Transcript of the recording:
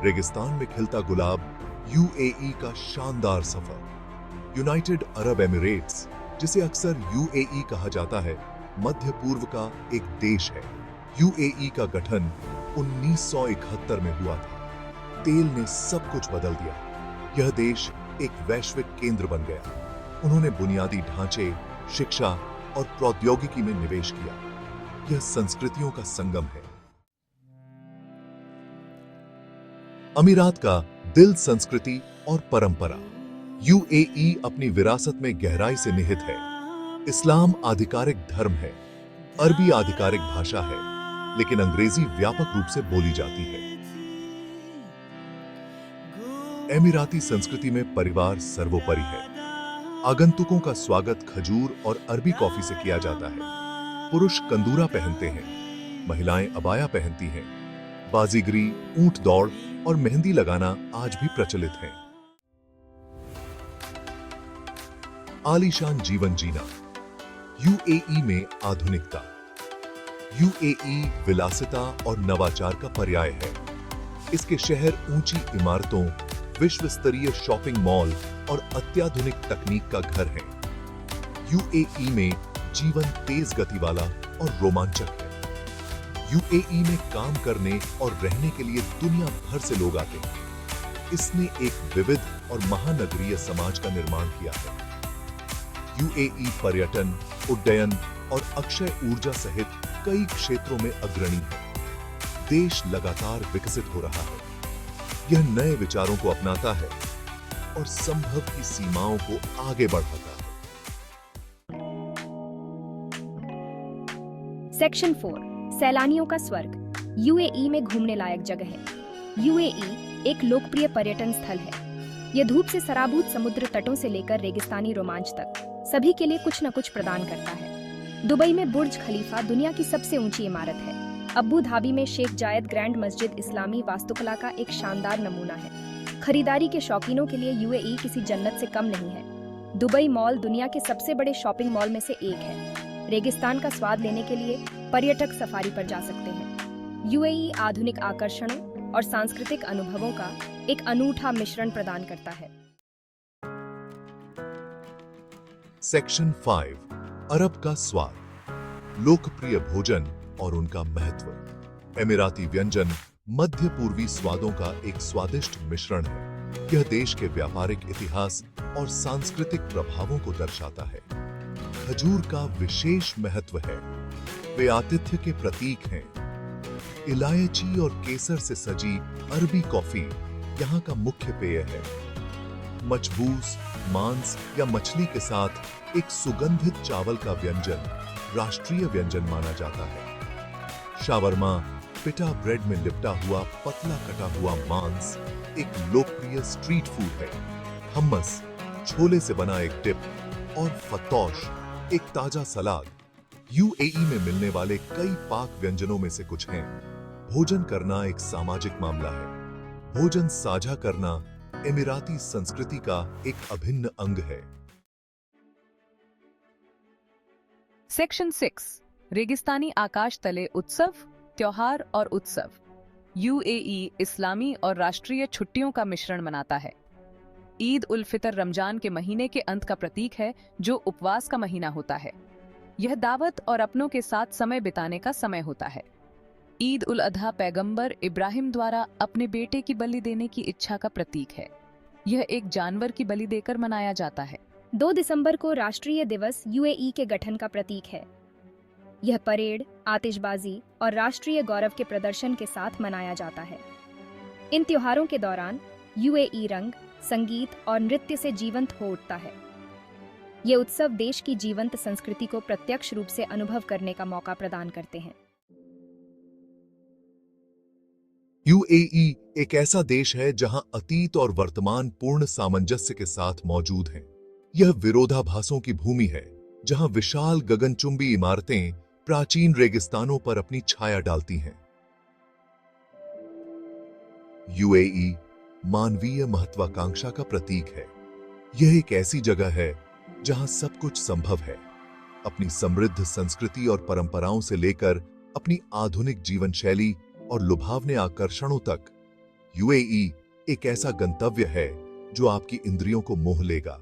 रेगिस्तान में खिलता गुलाब, यूएई का शानदार सफर। यूनाइटेड अरब एमिरेट्स, जिसे अक्सर यूएई कहा जाता है, मध्य पूर्व का एक देश है। यूएई का गठन 1971 में हुआ था। तेल ने सब कुछ बदल दिया। यह देश एक वैश्विक केंद्र बन गया। उन्होंने बुनियादी ढांचे, शिक्षा और प्रौद्योगिकी में निवेश किया। यह संस्कृतियों का संगम है। अमीरात का दिल, संस्कृति और परंपरा। यूएई अपनी विरासत में गहराई से निहित है। इस्लाम आधिकारिक धर्म है, अरबी आधिकारिक भाषा है, लेकिन अंग्रेजी व्यापक रूप से बोली जाती है। एमिराती संस्कृति में परिवार सर्वोपरि है। आगंतुकों का स्वागत खजूर और अरबी कॉफी से किया जाता है। पुरुष कंदूरा पहनते हैं, महिलाएं अबाया पहनती हैं। बाजीगरी, ऊंट दौड़ और मेहंदी लगाना आज भी प्रचलित है। आलीशान जीवन जीना। यूएई में आधुनिकता। यूएई विलासिता और नवाचार का पर्याय है। इसके शहर ऊंची इमारतों, विश्व स्तरीय शॉपिंग मॉल और अत्याधुनिक तकनीक का घर है। यूएई में जीवन तेज गति वाला और रोमांचक है। यूएई में काम करने और रहने के लिए दुनिया भर से लोग आते हैं। इसने एक विविध और महानगरीय समाज का निर्माण किया है। यूएई पर्यटन, उड्डयन और अक्षय ऊर्जा सहित कई क्षेत्रों में अग्रणी है। देश लगातार विकसित हो रहा है। यह नए विचारों को अपनाता है और संभव की सीमाओं को आगे बढ़ाता है। सेक्शन 4, सैलानियों का स्वर्ग। यूएई में घूमने लायक जगह है। यूएई एक लोकप्रिय पर्यटन स्थल है। यह धूप से सराबूत समुद्र तटों से लेकर रेगिस्तानी रोमांच तक सभी के लिए कुछ न कुछ प्रदान करता है। दुबई में बुर्ज खलीफा दुनिया की सबसे ऊंची इमारत है। अबू धाबी में शेख जायद ग्रैंड मस्जिद इस्लामी वास्तुकला का एक शानदार नमूना है। खरीदारी के शौकीनों के लिए यूएई किसी जन्नत से कम नहीं है। दुबई मॉल दुनिया के सबसे बड़े शॉपिंग मॉल में से एक है। रेगिस्तान का स्वाद लेने के लिए पर्यटक सफारी पर जा सकते हैं। यूएई आधुनिक आकर्षणों और सांस्कृतिक अनुभवों का एक अनूठा मिश्रण प्रदान करता है। सेक्शन 5, अरब का स्वाद। लोकप्रिय भोजन और उनका महत्व। एमिराती व्यंजन मध्य पूर्वी स्वादों का एक स्वादिष्ट मिश्रण है। यह देश के व्यापारिक इतिहास और सांस्कृतिक प्रभावों को दर्शाता है। खजूर का विशेष महत्व है। वे आतिथ्य के प्रतीक हैं। इलायची और केसर से सजी अरबी कॉफी यहाँ का मुख्य पेय है। मचबूस, मांस या मछली के साथ एक सुगंधित चावल का व्यंजन राष्ट्रीय व्यंजन माना जाता है। शावरमा, पिटा ब्रेड में लिपटा हुआ पतला कटा हुआ मांस, एक लोकप्रिय स्ट्रीट फूड है। हम्मस, छोले से बना एक डिप, और फतोश, एक ताजा सलाद, यूएई में मिलने वाले कई पाक व्यंजनों में से कुछ हैं। भोजन करना एक सामाजिक मामला है। भोजन साझा करना एमिराती संस्कृति का एक अभिन्न अंग है। सेक्शन 6, रेगिस्तानी आकाश तले उत्सव, त्योहार और उत्सव। यूएई इस्लामी और राष्ट्रीय छुट्टियों का मिश्रण मनाता है। ईद उल फितर रमजान के महीने के अंत का प्रतीक है, जो उपवास का महीना होता है। यह दावत और अपनों के साथ समय बिताने का समय होता है। ईद उल अधा पैगंबर इब्राहिम द्वारा अपने बेटे की बलि देने की इच्छा का प्रतीक है। यह एक जानवर की बलि देकर मनाया जाता है। 2 दिसंबर को राष्ट्रीय दिवस यूएई के गठन का प्रतीक है। यह परेड, आतिशबाजी और राष्ट्रीय गौरव के प्रदर्शन के साथ मनाया जाता है। इन त्योहारों के दौरान यूएई रंग, संगीत और नृत्य से जीवंत हो उठता है। ये उत्सव देश की जीवंत संस्कृति को प्रत्यक्ष रूप से अनुभव करने का मौका प्रदान करते हैं। यूएई एक ऐसा देश है जहां अतीत और वर्तमान पूर्ण सामंजस्य के साथ मौजूद हैं। यह विरोधाभासों की भूमि है, जहां विशाल गगनचुंबी इमारतें प्राचीन रेगिस्तानों पर अपनी छाया डालती हैं। यूएई मानवीय महत्वाकांक्षा का प्रतीक है। यह एक ऐसी जगह है जहां सब कुछ संभव है। अपनी समृद्ध संस्कृति और परंपराओं से लेकर अपनी आधुनिक जीवन शैली और लुभावने आकर्षणों तक, यूएई एक ऐसा गंतव्य है जो आपकी इंद्रियों को मोह लेगा।